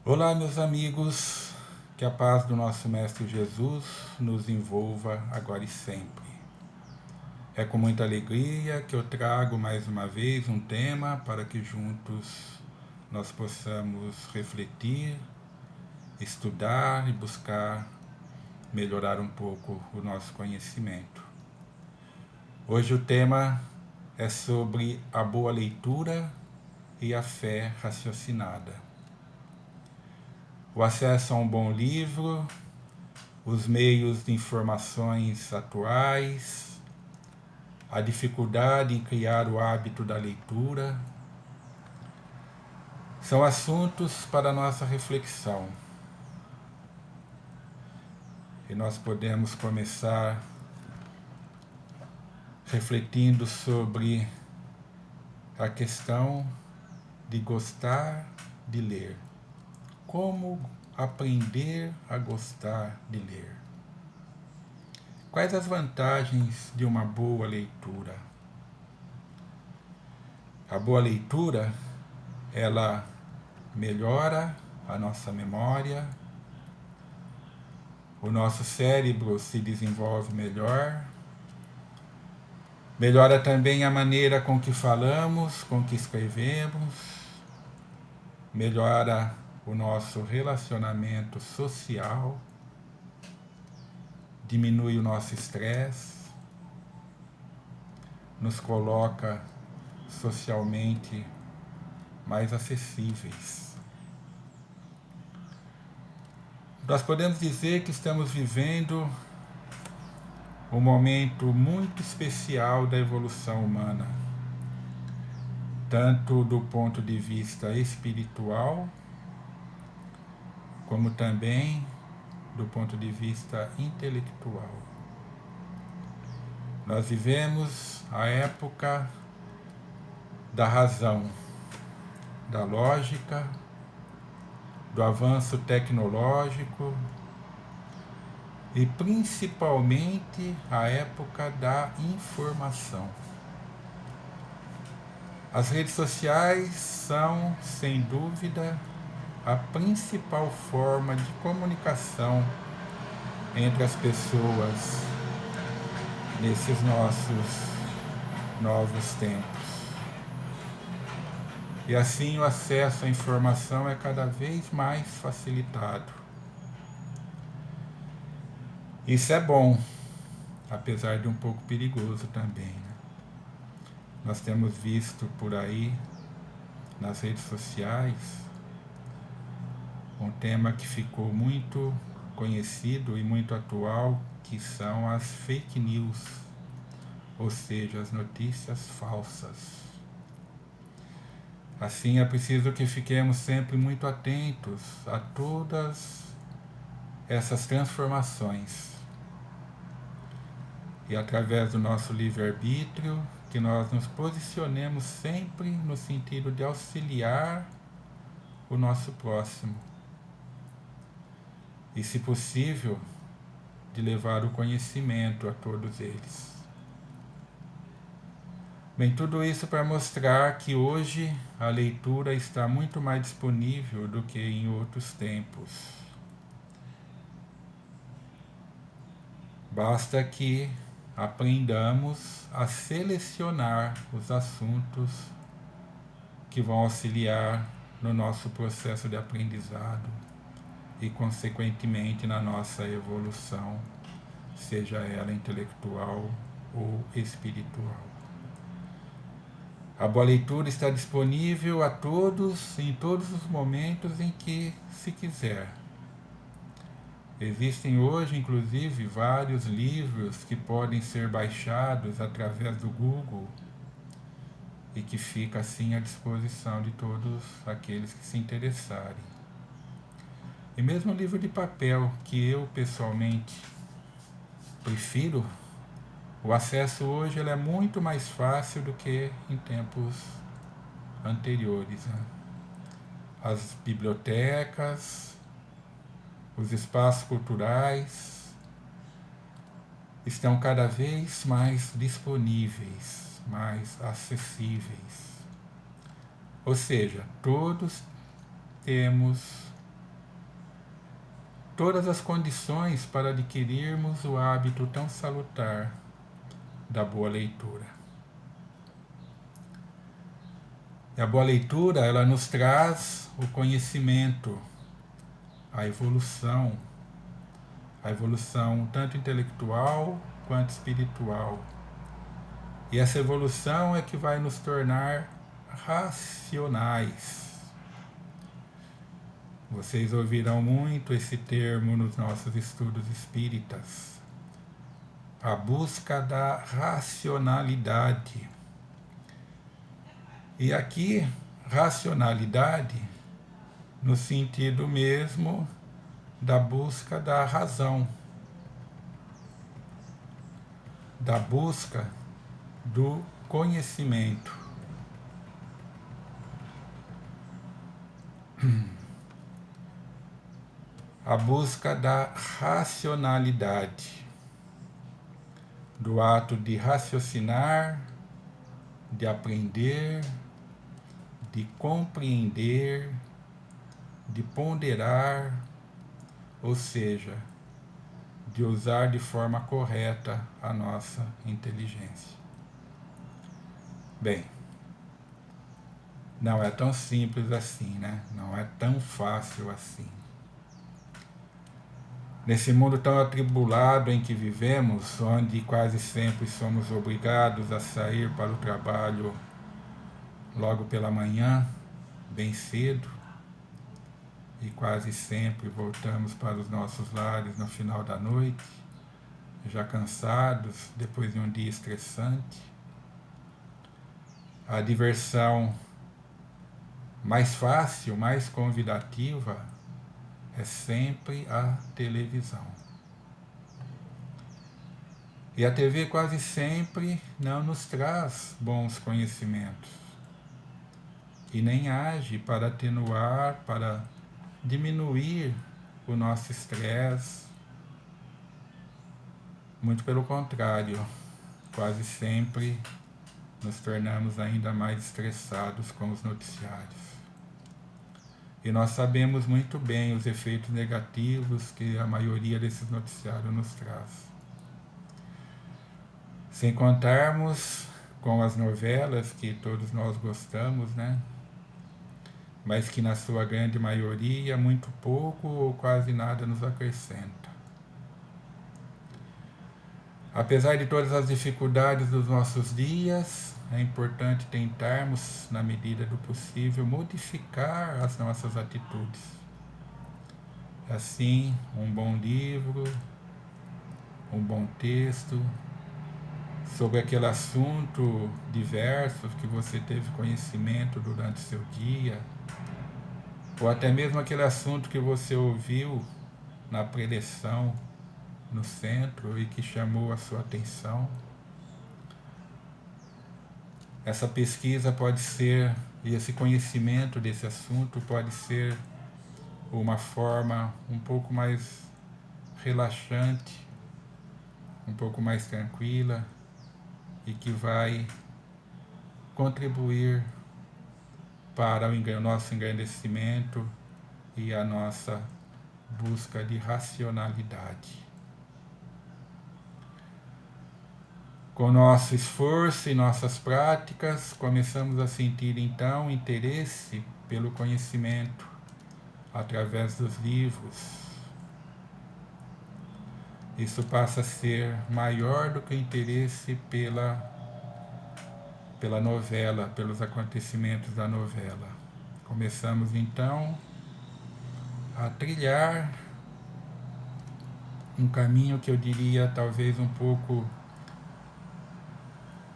Olá, meus amigos, que a paz do nosso Mestre Jesus nos envolva agora e sempre. É com muita alegria que eu trago mais uma vez um tema para que juntos nós possamos refletir, estudar e buscar melhorar um pouco o nosso conhecimento. Hoje o tema é sobre a boa leitura e a fé raciocinada. O acesso a um bom livro, os meios de informações atuais, a dificuldade em criar o hábito da leitura, são assuntos para nossa reflexão. E nós podemos começar refletindo sobre a questão de gostar de ler. Como aprender a gostar de ler? Quais as vantagens de uma boa leitura? A boa leitura, ela melhora a nossa memória, o nosso cérebro se desenvolve melhor, melhora também a maneira com que falamos, com que escrevemos, melhora o nosso relacionamento social, diminui o nosso estresse, nos coloca socialmente mais acessíveis. Nós podemos dizer que estamos vivendo um momento muito especial da evolução humana, tanto do ponto de vista espiritual, como também do ponto de vista intelectual. Nós vivemos a época da razão, da lógica, do avanço tecnológico e principalmente a época da informação. As redes sociais são, sem dúvida, a principal forma de comunicação entre as pessoas nesses nossos novos tempos. E assim o acesso à informação é cada vez mais facilitado. Isso é bom, apesar de um pouco perigoso também, né? Nós temos visto por aí, nas redes sociais, um tema que ficou muito conhecido e muito atual, que são as fake news, ou seja, as notícias falsas. Assim, é preciso que fiquemos sempre muito atentos a todas essas transformações. E através do nosso livre-arbítrio, que nós nos posicionemos sempre no sentido de auxiliar o nosso próximo. E, se possível, de levar o conhecimento a todos eles. Bem, tudo isso para mostrar que hoje a leitura está muito mais disponível do que em outros tempos. Basta que aprendamos a selecionar os assuntos que vão auxiliar no nosso processo de aprendizado e, consequentemente, na nossa evolução, seja ela intelectual ou espiritual. A boa leitura está disponível a todos, em todos os momentos em que se quiser. Existem hoje, inclusive, vários livros que podem ser baixados através do Google e que fica assim à disposição de todos aqueles que se interessarem. E mesmo o livro de papel, que eu pessoalmente prefiro, o acesso hoje ele é muito mais fácil do que em tempos anteriores, né? As bibliotecas, os espaços culturais estão cada vez mais disponíveis, mais acessíveis. Ou seja, todos temos todas as condições para adquirirmos o hábito tão salutar da boa leitura. E a boa leitura, ela nos traz o conhecimento, a evolução tanto intelectual quanto espiritual. E essa evolução é que vai nos tornar racionais. Vocês ouvirão muito esse termo nos nossos estudos espíritas. A busca da racionalidade. E aqui, racionalidade no sentido mesmo da busca da razão, da busca do conhecimento. A busca da racionalidade, do ato de raciocinar, de aprender, de compreender, de ponderar, ou seja, de usar de forma correta a nossa inteligência. Bem, não é tão simples assim, né? Não é tão fácil assim. Nesse mundo tão atribulado em que vivemos, onde quase sempre somos obrigados a sair para o trabalho logo pela manhã, bem cedo, e quase sempre voltamos para os nossos lares no final da noite, já cansados, depois de um dia estressante, a diversão mais fácil, mais convidativa, é sempre a televisão. E a TV quase sempre não nos traz bons conhecimentos. E nem age para atenuar, para diminuir o nosso estresse. Muito pelo contrário, quase sempre nos tornamos ainda mais estressados com os noticiários. E nós sabemos muito bem os efeitos negativos que a maioria desses noticiários nos traz. Sem contarmos com as novelas que todos nós gostamos, né? Mas que na sua grande maioria muito pouco ou quase nada nos acrescenta. Apesar de todas as dificuldades dos nossos dias, é importante tentarmos, na medida do possível, modificar as nossas atitudes. Assim, um bom livro, um bom texto, sobre aquele assunto diverso que você teve conhecimento durante o seu dia, ou até mesmo aquele assunto que você ouviu na preleção no centro e que chamou a sua atenção. Essa pesquisa pode ser, e esse conhecimento desse assunto pode ser uma forma um pouco mais relaxante, um pouco mais tranquila e que vai contribuir para o nosso engrandecimento e a nossa busca de racionalidade. Com nosso esforço e nossas práticas, começamos a sentir então interesse pelo conhecimento através dos livros. Isso passa a ser maior do que o interesse pela novela, pelos acontecimentos da novela. Começamos então a trilhar um caminho que eu diria talvez um pouco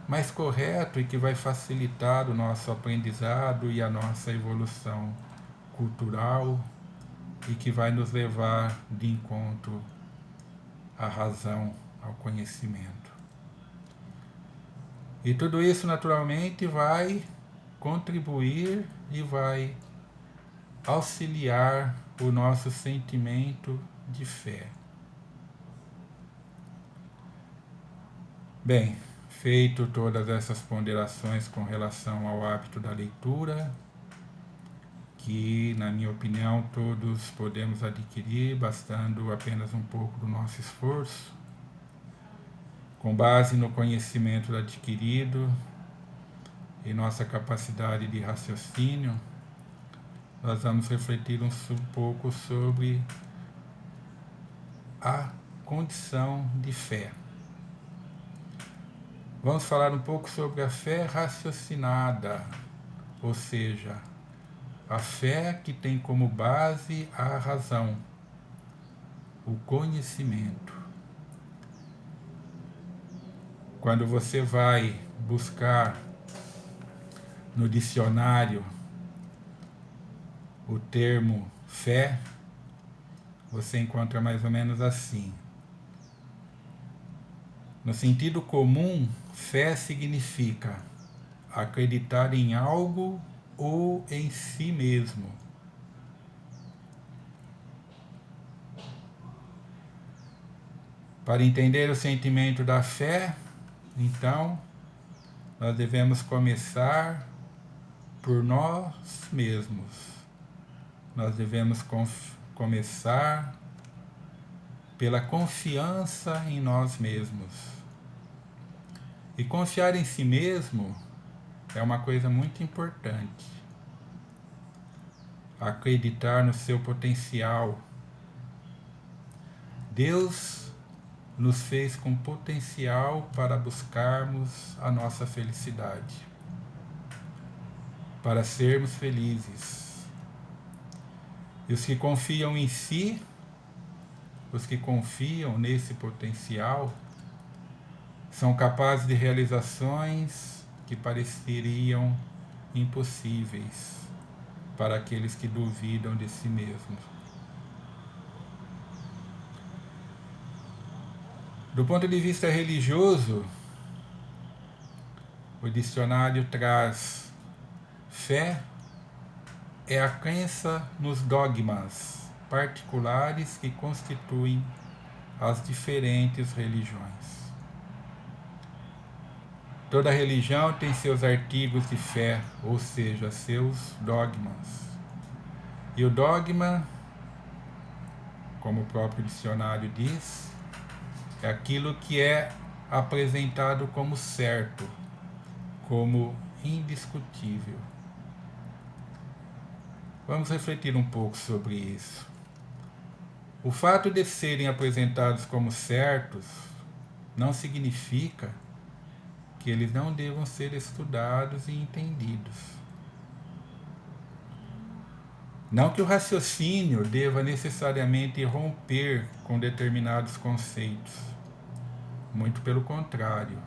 mais correto e que vai facilitar o nosso aprendizado e a nossa evolução cultural e que vai nos levar de encontro à razão, ao conhecimento. E tudo isso naturalmente vai contribuir e vai auxiliar o nosso sentimento de fé. Bem, feito todas essas ponderações com relação ao hábito da leitura, que, na minha opinião, todos podemos adquirir, bastando apenas um pouco do nosso esforço, com base no conhecimento adquirido e nossa capacidade de raciocínio. Nós vamos refletir um pouco sobre a condição de fé. Vamos falar um pouco sobre a fé raciocinada, ou seja, a fé que tem como base a razão, o conhecimento. Quando você vai buscar no dicionário o termo fé, você encontra mais ou menos assim. No sentido comum, fé significa acreditar em algo ou em si mesmo. Para entender o sentimento da fé, então, nós devemos começar por nós mesmos. Nós devemos começar pela confiança em nós mesmos. E confiar em si mesmo é uma coisa muito importante. Acreditar no seu potencial. Deus nos fez com potencial para buscarmos a nossa felicidade, para sermos felizes. E os que confiam em si, os que confiam nesse potencial, são capazes de realizações que pareceriam impossíveis para aqueles que duvidam de si mesmos. Do ponto de vista religioso, o dicionário traz fé é a crença nos dogmas particulares que constituem as diferentes religiões. Toda religião tem seus artigos de fé, ou seja, seus dogmas. E o dogma, como o próprio dicionário diz, é aquilo que é apresentado como certo, como indiscutível. Vamos refletir um pouco sobre isso. O fato de serem apresentados como certos não significa que eles não devam ser estudados e entendidos. Não que o raciocínio deva necessariamente romper com determinados conceitos. Muito pelo contrário,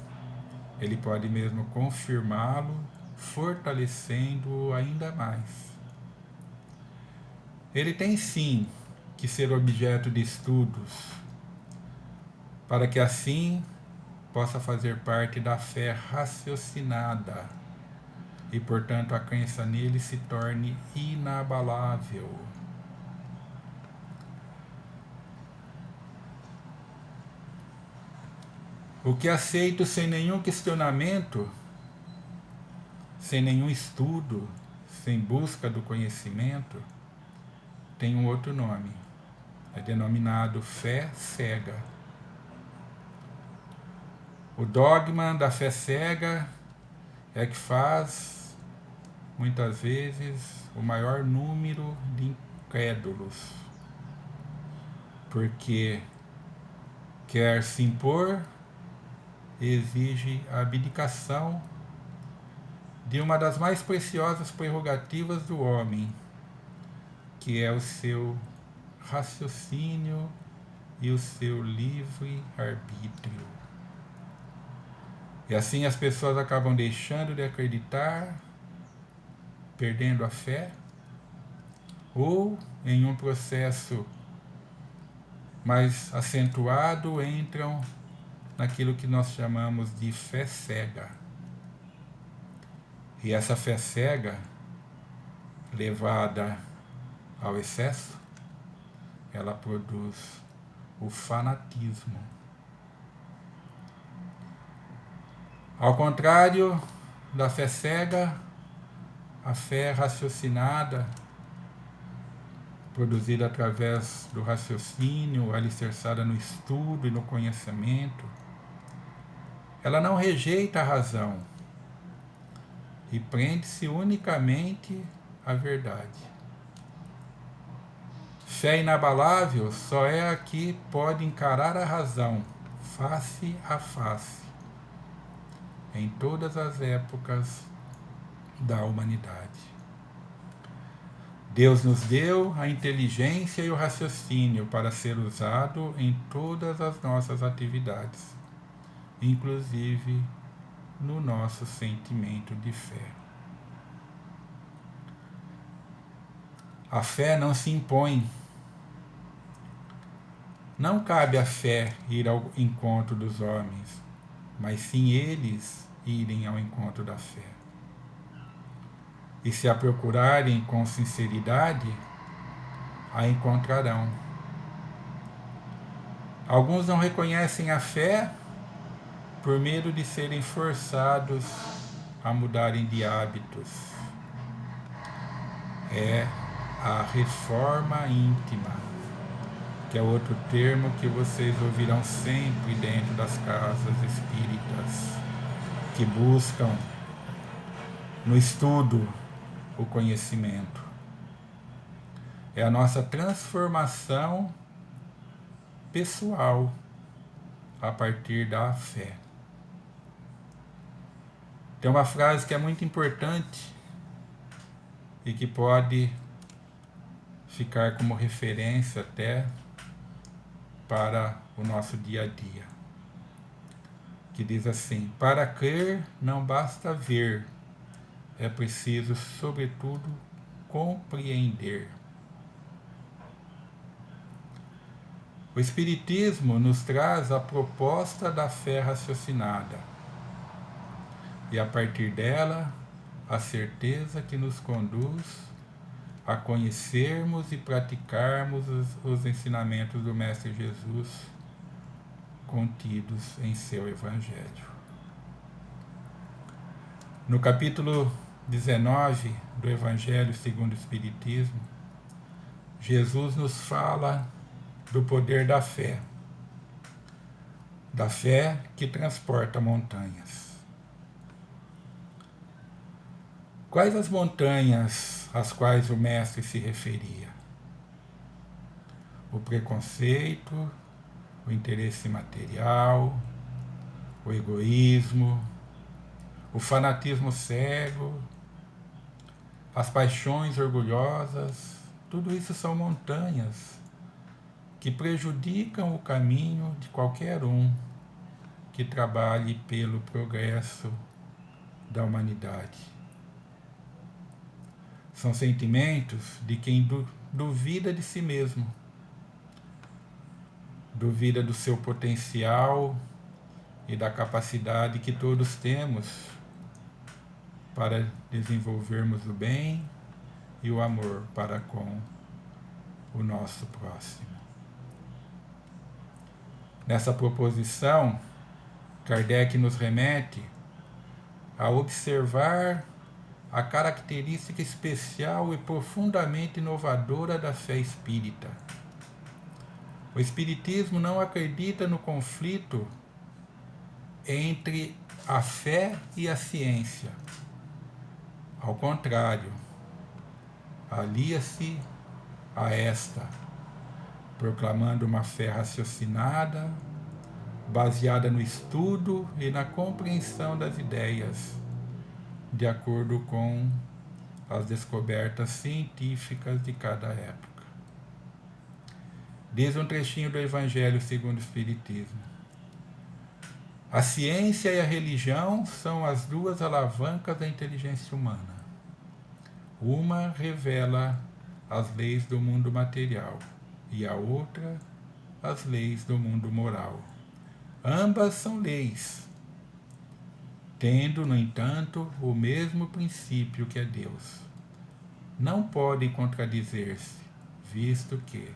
ele pode mesmo confirmá-lo, fortalecendo-o ainda mais. Ele tem sim que ser objeto de estudos, para que assim possa fazer parte da fé raciocinada e, portanto, a crença nele se torne inabalável. O que aceito sem nenhum questionamento, sem nenhum estudo, sem busca do conhecimento, tem um outro nome. É denominado fé cega. O dogma da fé cega é que faz, muitas vezes, o maior número de incrédulos, porque quer se impor, exige a abdicação de uma das mais preciosas prerrogativas do homem, que é o seu raciocínio e o seu livre-arbítrio. E assim as pessoas acabam deixando de acreditar, perdendo a fé, ou em um processo mais acentuado entram naquilo que nós chamamos de fé cega. E essa fé cega, levada ao excesso, ela produz o fanatismo. Ao contrário da fé cega, a fé raciocinada produzida através do raciocínio, alicerçada no estudo e no conhecimento, ela não rejeita a razão e prende-se unicamente à verdade. Fé inabalável só é a que pode encarar a razão face a face, em todas as épocas da humanidade. Deus nos deu a inteligência e o raciocínio para ser usado em todas as nossas atividades, inclusive no nosso sentimento de fé. A fé não se impõe. Não cabe à fé ir ao encontro dos homens, mas sim eles irem ao encontro da fé. E se a procurarem com sinceridade, a encontrarão. Alguns não reconhecem a fé por medo de serem forçados a mudarem de hábitos. É a reforma íntima, que é outro termo que vocês ouvirão sempre dentro das casas espíritas, que buscam no estudo o conhecimento. É a nossa transformação pessoal a partir da fé. Tem uma frase que é muito importante e que pode ficar como referência até para o nosso dia a dia, que diz assim: para crer não basta ver, é preciso, sobretudo, compreender. O Espiritismo nos traz a proposta da fé raciocinada e, a partir dela, a certeza que nos conduz a conhecermos e praticarmos os ensinamentos do Mestre Jesus contidos em seu Evangelho. No capítulo 19 do Evangelho segundo o Espiritismo, Jesus nos fala do poder da fé que transporta montanhas. Quais as montanhas às quais o Mestre se referia? O preconceito, o interesse material, o egoísmo, o fanatismo cego, as paixões orgulhosas, tudo isso são montanhas que prejudicam o caminho de qualquer um que trabalhe pelo progresso da humanidade. São sentimentos de quem duvida de si mesmo, duvida do seu potencial e da capacidade que todos temos para desenvolvermos o bem e o amor para com o nosso próximo. Nessa proposição, Kardec nos remete a observar a característica especial e profundamente inovadora da fé espírita. O Espiritismo não acredita no conflito entre a fé e a ciência. Ao contrário, alia-se a esta, proclamando uma fé raciocinada, baseada no estudo e na compreensão das ideias, de acordo com as descobertas científicas de cada época. Diz um trechinho do Evangelho segundo o Espiritismo: a ciência e a religião são as duas alavancas da inteligência humana. Uma revela as leis do mundo material e a outra as leis do mundo moral. Ambas são leis, tendo, no entanto, o mesmo princípio que é Deus. Não podem contradizer-se, visto que,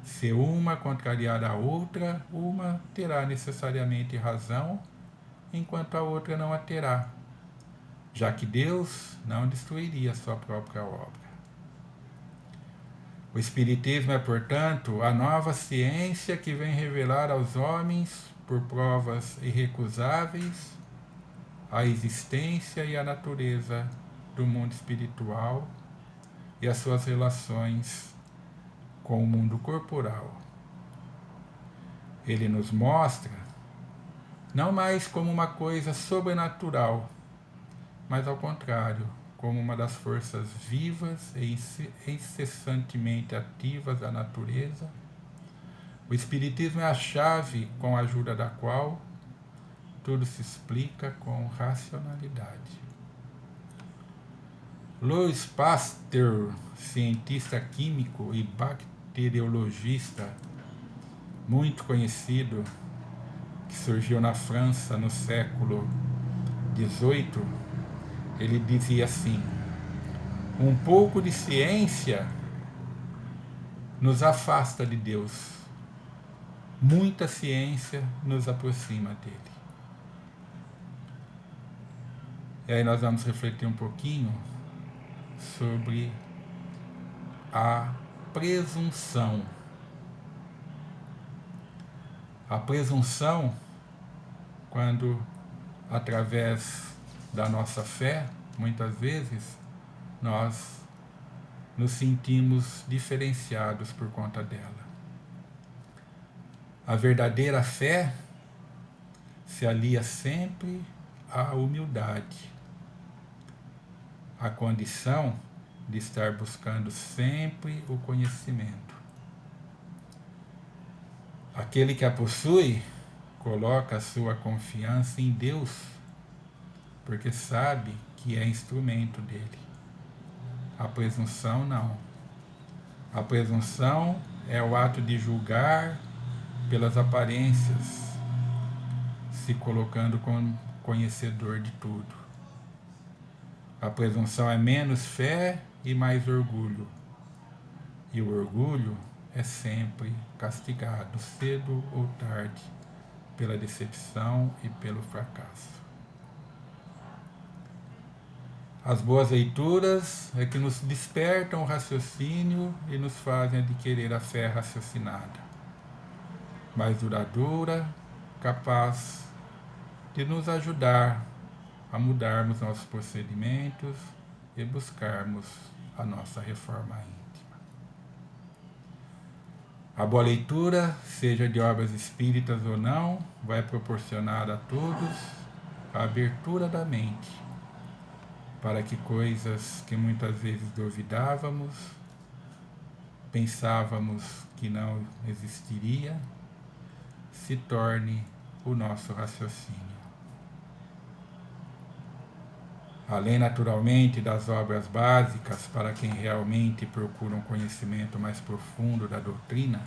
se uma contrariar a outra, uma terá necessariamente razão, enquanto a outra não a terá, já que Deus não destruiria sua própria obra. O O Espiritismo é, portanto, a nova ciência que vem revelar aos homens, por provas irrecusáveis, a existência e a natureza do mundo espiritual e as suas relações com o mundo corporal. Ele nos mostra não mais como uma coisa sobrenatural, mas ao contrário, como uma das forças vivas e incessantemente ativas da natureza. O Espiritismo é a chave com a ajuda da qual tudo se explica com racionalidade. Louis Pasteur, cientista químico e bacteriologista muito conhecido, que surgiu na França no século XVIII, ele dizia assim: um pouco de ciência nos afasta de Deus, muita ciência nos aproxima dele. E aí nós vamos refletir um pouquinho sobre a presunção. A presunção, quando através da nossa fé, muitas vezes, nós nos sentimos diferenciados por conta dela. A verdadeira fé se alia sempre à humildade, à condição de estar buscando sempre o conhecimento. Aquele que a possui coloca a sua confiança em Deus, porque sabe que é instrumento dele. A presunção não. A presunção é o ato de julgar pelas aparências, se colocando como conhecedor de tudo. A presunção é menos fé e mais orgulho. E o orgulho é sempre castigado, cedo ou tarde, pela decepção e pelo fracasso. As boas leituras é que nos despertam o raciocínio e nos fazem adquirir a fé raciocinada, mais duradoura, capaz de nos ajudar a mudarmos nossos procedimentos e buscarmos a nossa reforma íntima. A boa leitura, seja de obras espíritas ou não, vai proporcionar a todos a abertura da mente, para que coisas que muitas vezes duvidávamos, pensávamos que não existiria, se torne o nosso raciocínio. Além, naturalmente, das obras básicas para quem realmente procura um conhecimento mais profundo da doutrina,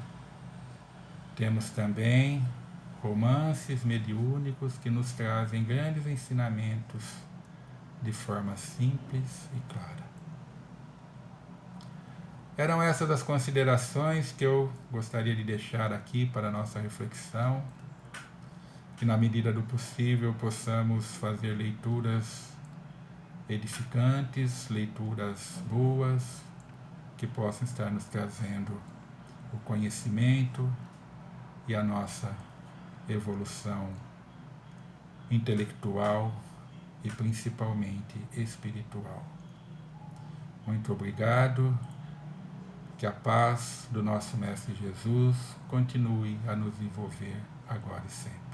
temos também romances mediúnicos que nos trazem grandes ensinamentos de forma simples e clara. Eram essas as considerações que eu gostaria de deixar aqui para a nossa reflexão, que na medida do possível possamos fazer leituras edificantes, leituras boas, que possam estar nos trazendo o conhecimento e a nossa evolução intelectual e principalmente espiritual. Muito obrigado, que a paz do nosso Mestre Jesus continue a nos envolver agora e sempre.